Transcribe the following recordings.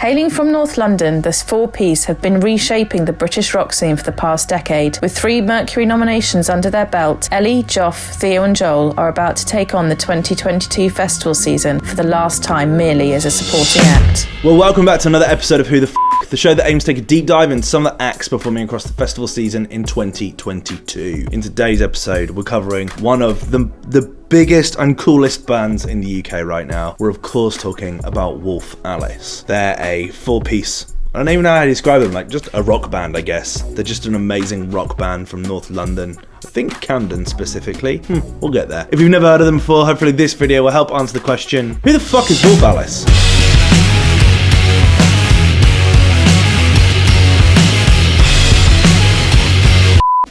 Hailing from North London, this four-piece have been reshaping the British rock scene for the past decade. With 3 Mercury nominations under their belt, Ellie, Joff, Theo and Joel are about to take on the 2022 festival season for the last time merely as a supporting act. Well, welcome back to another episode of Who the F***, the show that aims to take a deep dive into some of the acts performing across the festival season in 2022. In today's episode, we're covering one of the biggest and coolest bands in the UK right now. We're of course talking about Wolf Alice. They're a 4-piece, I don't even know how to describe them, like just a rock band, I guess. They're just an amazing rock band from North London. I think Camden specifically. We'll get there. If you've never heard of them before, hopefully this video will help answer the question, who the fuck is Wolf Alice?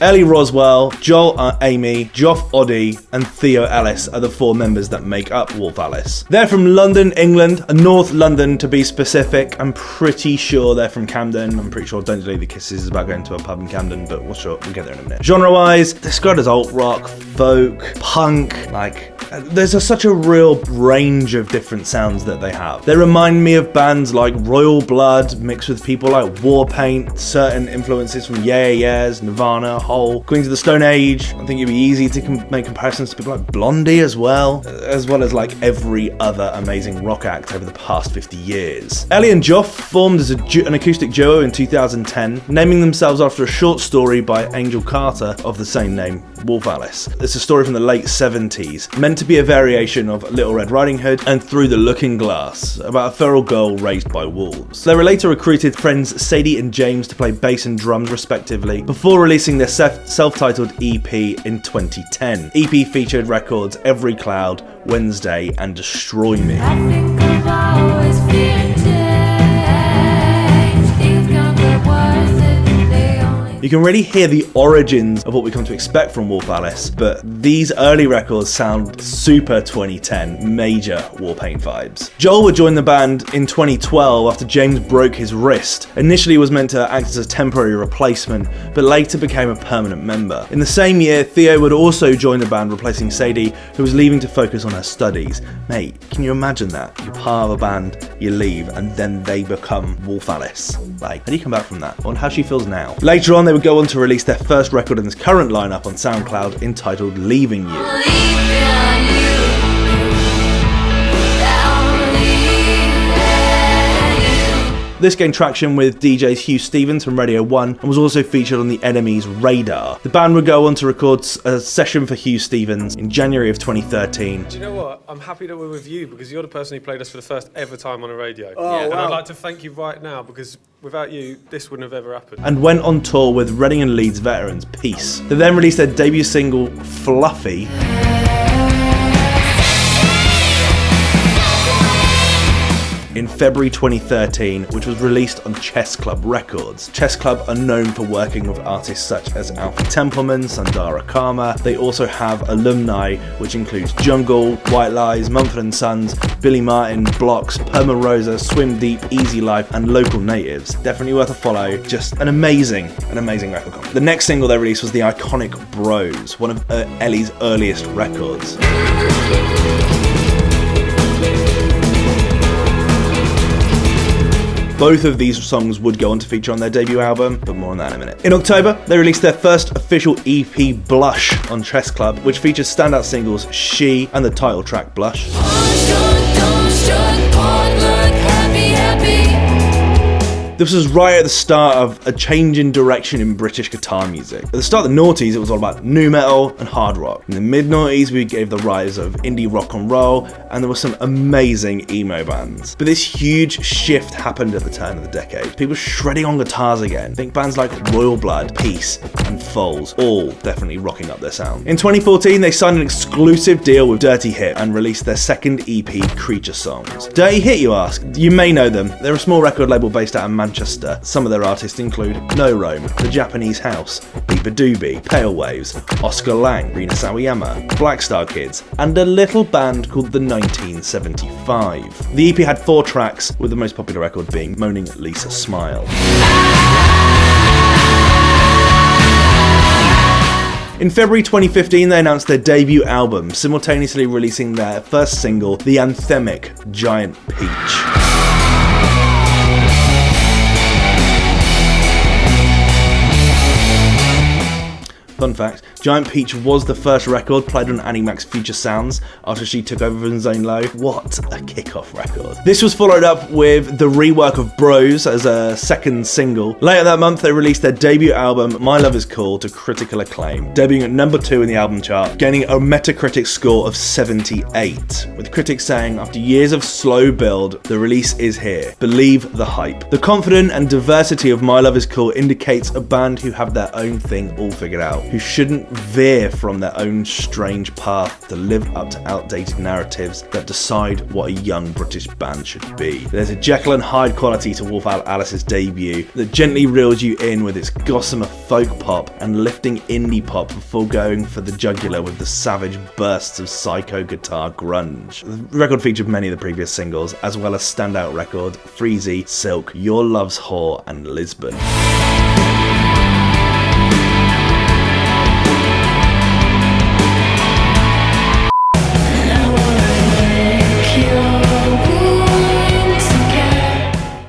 Ellie Roswell, Joel Amy, Joff Oddie, and Theo Ellis are the 4 members that make up Wolf Alice. They're from London, England, North London to be specific. I'm pretty sure they're from Camden. I'm pretty sure Don't Delay the Kisses is about going to a pub in Camden, but we'll get there in a minute. Genre-wise, they're described as alt rock, folk, punk, there's such a real range of different sounds that they have. They remind me of bands like Royal Blood, mixed with people like Warpaint, certain influences from Yeah Yeahs, Nirvana, Hole, Queens of the Stone Age. I think it'd be easy to make comparisons to people like Blondie as well as like every other amazing rock act over the past 50 years. Ellie and Joff formed as an acoustic duo in 2010, naming themselves after a short story by Angel Carter of the same name, Wolf Alice. It's a story from the late 70s, meant to be a variation of Little Red Riding Hood and Through the Looking Glass, about a feral girl raised by wolves. They were later recruited friends Sadie and James to play bass and drums respectively, before releasing their self-titled EP in 2010. EP featured records Every Cloud, Wednesday and Destroy Me. I think I've always feared change. Things gonna get worse if they only... You can really hear the origins of what we come to expect from Wolf Alice, but these early records sound super 2010, major Warpaint vibes. Joel would join the band in 2012 after James broke his wrist. Initially was meant to act as a temporary replacement, but later became a permanent member. In the same year, Theo would also join the band, replacing Sadie, who was leaving to focus on her studies. Mate, can you imagine that? You're part of a band, you leave, and then they become Wolf Alice. How do you come back from that? I wonder how she feels now. Later on, they would go on to release their first record in this current lineup on SoundCloud, entitled Leaving You. This gained traction with DJs Hugh Stevens from Radio 1 and was also featured on the Enemy's radar. The band would go on to record a session for Hugh Stevens in January of 2013. Do you know what? I'm happy that we're with you because you're the person who played us for the first ever time on a radio. Oh, and wow. I'd like to thank you right now because without you, this wouldn't have ever happened. And went on tour with Reading and Leeds veterans Peace. They then released their debut single, Fluffy, in February 2013, which was released on Chess Club Records. Chess Club are known for working with artists such as Alfie Templeman, Sundara Karma. They also have alumni, which includes Jungle, White Lies, Mumford & Sons, Billy Martin, Blocks, Perma Rosa, Swim Deep, Easy Life, and local natives. Definitely worth a follow. Just an amazing record company. The next single they released was the iconic Bros, one of Ellie's earliest records. Both of these songs would go on to feature on their debut album, but more on that in a minute. In October, they released their first official EP, Blush, on Chess Club, which features standout singles She and the title track Blush. This was right at the start of a change in direction in British guitar music. At the start of the noughties, it was all about nu metal and hard rock. In the mid-noughties, we gave the rise of indie rock and roll, and there were some amazing emo bands. But this huge shift happened at the turn of the decade. People shredding on guitars again. Think bands like Royal Blood, Peace, and Foals, all definitely rocking up their sound. In 2014, they signed an exclusive deal with Dirty Hit and released their second EP, Creature Songs. Dirty Hit, you ask? You may know them. They're a small record label based out of Manchester. Some of their artists include No Rome, The Japanese House, Beeper Doobie, Pale Waves, Oscar Lang, Rina Sawayama, Black Star Kids, and a little band called the 1975. The EP had 4 tracks, with the most popular record being Moaning Lisa Smile. In February 2015, they announced their debut album, simultaneously releasing their first single, the anthemic Giant Peach. Fun fact, Giant Peach was the first record played on Annie Mac's Future Sounds after she took over from Zane Lowe. What a kickoff record. This was followed up with the rework of Bros as a second single. Later that month, they released their debut album, My Love Is Cool, to critical acclaim, debuting at number 2 in the album chart, gaining a Metacritic score of 78, with critics saying, after years of slow build, the release is here. Believe the hype. The confident and diversity of My Love Is Cool indicates a band who have their own thing all figured out, who shouldn't veer from their own strange path to live up to outdated narratives that decide what a young British band should be. There's a Jekyll and Hyde quality to Wolf Alice's debut that gently reels you in with its gossamer folk pop and lifting indie pop before going for the jugular with the savage bursts of psycho guitar grunge. The record featured many of the previous singles, as well as standout records Freezy, Silk, Your Love's Whore, and Lisbon.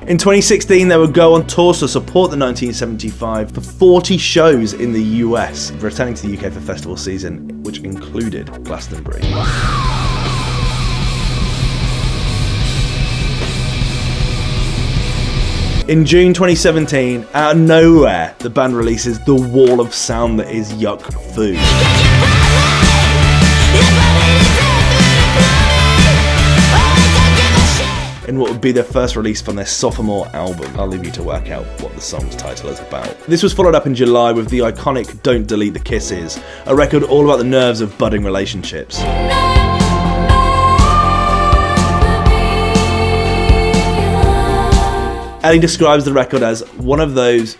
In 2016, they would go on tour to support the 1975 for 40 shows in the US, returning to the UK for festival season, which included Glastonbury. In June 2017, out of nowhere, the band releases the wall of sound that is Yuck Fu. In what would be their first release from their sophomore album. I'll leave you to work out what the song's title is about. This was followed up in July with the iconic Don't Delete the Kisses, a record all about the nerves of budding relationships. Ellie describes the record as one of those,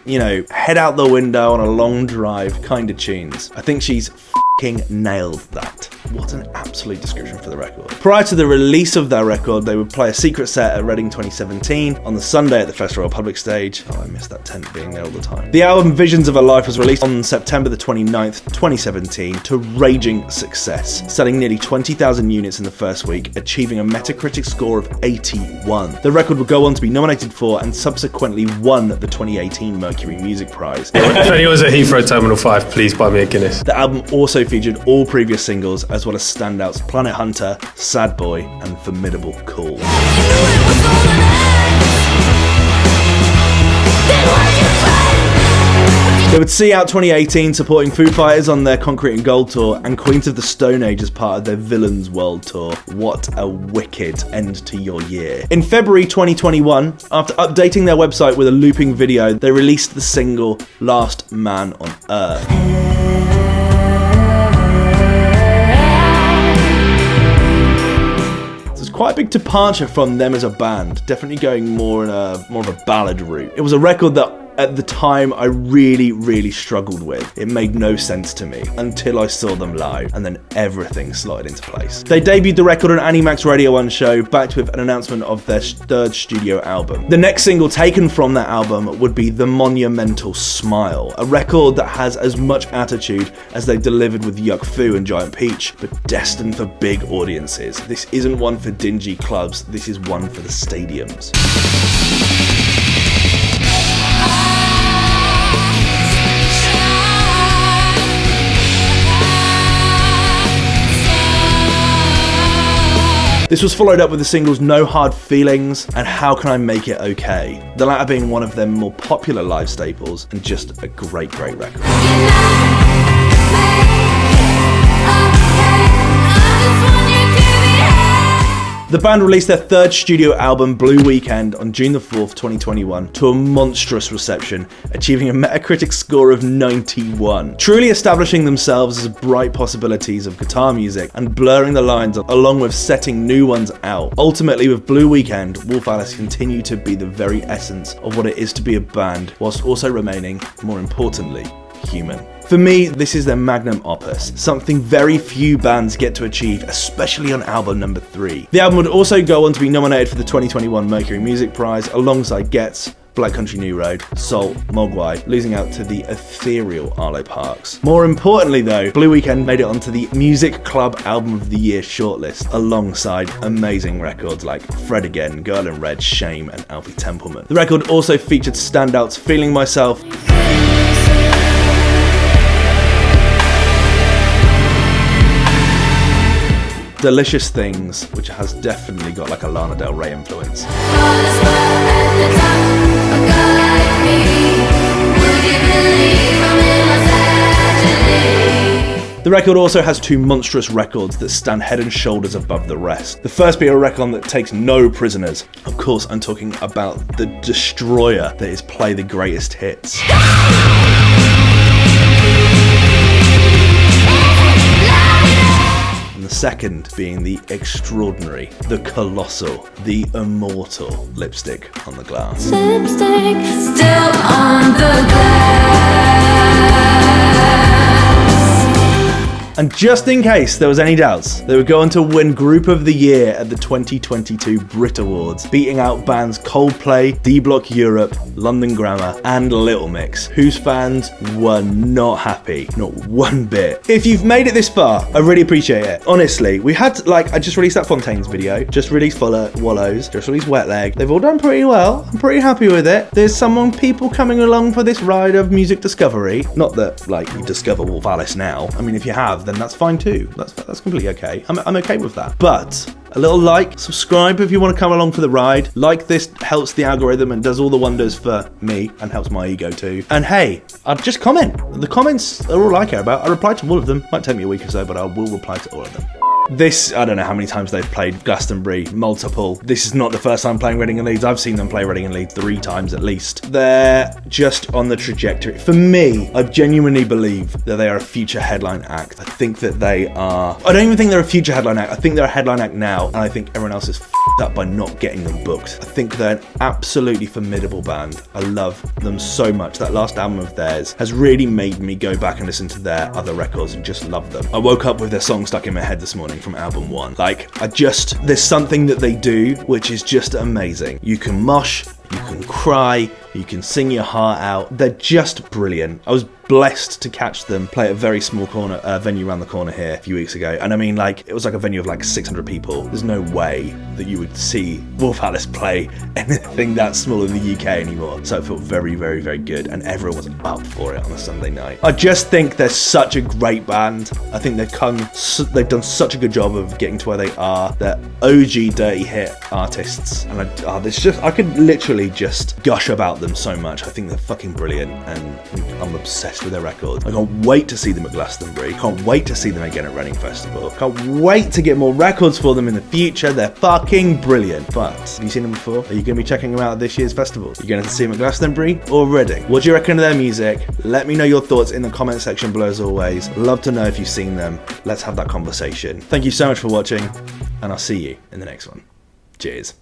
head out the window on a long drive kind of tunes. I think she's f***ing nailed that. What an absolute description for the record. Prior to the release of their record, they would play a secret set at Reading 2017 on the Sunday at the Festival Public Stage. Oh, I miss that tent being there all the time. The album Visions of a Life was released on September the 29th, 2017 to raging success, selling nearly 20,000 units in the first week, achieving a Metacritic score of 81. The record would go on to be nominated for and subsequently won the 2018 Mercury Music Prize. If anyone's at Heathrow Terminal 5, please buy me a Guinness. The album also featured all previous singles, as well as standouts Planet Hunter, Sad Boy, and Formidable Cool. They would see out 2018 supporting Foo Fighters on their Concrete and Gold tour and Queens of the Stone Age as part of their Villains World Tour. What a wicked end to your year. In February 2021, after updating their website with a looping video, they released the single Last Man on Earth. Quite a big departure from them as a band, definitely going more of a ballad route. It was a record that at the time I really struggled with. It made no sense to me until I saw them live, and then everything slotted into place. They debuted the record on Annie Mac's Radio 1 show, backed with an announcement of their third studio album. The next single taken from that album would be The Monumental Smile, a record that has as much attitude as they delivered with Yuck Fu and Giant Peach, but destined for big audiences. This isn't one for dingy clubs, this is one for the stadiums. This was followed up with the singles No Hard Feelings and How Can I Make It Okay, the latter being one of their more popular live staples and just a great record. The band released their third studio album, Blue Weekend, on June the 4th, 2021, to a monstrous reception, achieving a Metacritic score of 91, truly establishing themselves as bright possibilities of guitar music and blurring the lines along with setting new ones out. Ultimately, with Blue Weekend, Wolf Alice continue to be the very essence of what it is to be a band, whilst also remaining, more importantly, human. For me, this is their magnum opus, something very few bands get to achieve, especially on album number 3. The album would also go on to be nominated for the 2021 Mercury Music Prize alongside Gets, Black Country New Road, Salt, Mogwai, losing out to the ethereal Arlo Parks. More importantly though, Blue Weekend made it onto the Music Club Album of the Year shortlist, alongside amazing records like Fred Again, Girl in Red, Shame, and Alfie Templeman. The record also featured standouts Feeling Myself, Delicious Things, which has definitely got like a Lana Del Rey influence. All is well at the top. A girl like me, would you believe I'm in my tragedy? The record also has two monstrous records that stand head and shoulders above the rest. The first being a record that takes no prisoners. Of course, I'm talking about the destroyer that is Play the Greatest Hits. And the second being the extraordinary, the colossal, the immortal Lipstick on the Glass. Lipstick still on the glass. And just in case there was any doubts, they would go on to win Group of the Year at the 2022 Brit Awards, beating out bands Coldplay, D-Block Europe, London Grammar, and Little Mix, whose fans were not happy, not one bit. If you've made it this far, I really appreciate it. Honestly, we had, I just released that Fontaines video, just released Wallows, just released Wet Leg. They've all done pretty well. I'm pretty happy with it. There's people coming along for this ride of music discovery. Not that, you discover Wolf Alice now. I mean, if you have, then that's fine too. That's completely okay. I'm okay with that. But a little like, subscribe if you want to come along for the ride. Like this helps the algorithm and does all the wonders for me and helps my ego too. And hey, I'd just comment. The comments are all I care about. I reply to all of them. Might take me a week or so, but I will reply to all of them. This, I don't know how many times they've played Glastonbury, multiple. This is not the first time playing Reading and Leeds. I've seen them play Reading and Leeds 3 times at least. They're just on the trajectory. For me, I genuinely believe that they are a future headline act. I think that they are... I don't even think they're a future headline act. I think they're a headline act now, and I think everyone else is f***ed up by not getting them booked. I think they're an absolutely formidable band. I love them so much. That last album of theirs has really made me go back and listen to their other records and just love them. I woke up with their song stuck in my head this morning from album 1. There's something that they do which is just amazing. You can mosh, you can cry, you can sing your heart out. They're just brilliant. I was blessed to catch them play at a very small venue around the corner here a few weeks ago. And I mean, it was like a venue of 600 people. There's no way that you would see Wolf Alice play anything that small in the UK anymore. So it felt very, very, very good. And everyone was up for it on a Sunday night. I just think they're such a great band. I think they've done such a good job of getting to where they are. They're OG dirty hit artists. And I could literally just gush about them so much. I think they're fucking brilliant. And I'm obsessed with their records. I can't wait to see them at Glastonbury. Can't wait to see them again at Reading Festival. Can't wait to get more records for them in the future. They're fucking brilliant. But have you seen them before? Are you going to be checking them out at this year's festival? Are you going to see them at Glastonbury or Reading? What do you reckon of their music? Let me know your thoughts in the comment section below as always. Love to know if you've seen them. Let's have that conversation. Thank you so much for watching, and I'll see you in the next one. Cheers.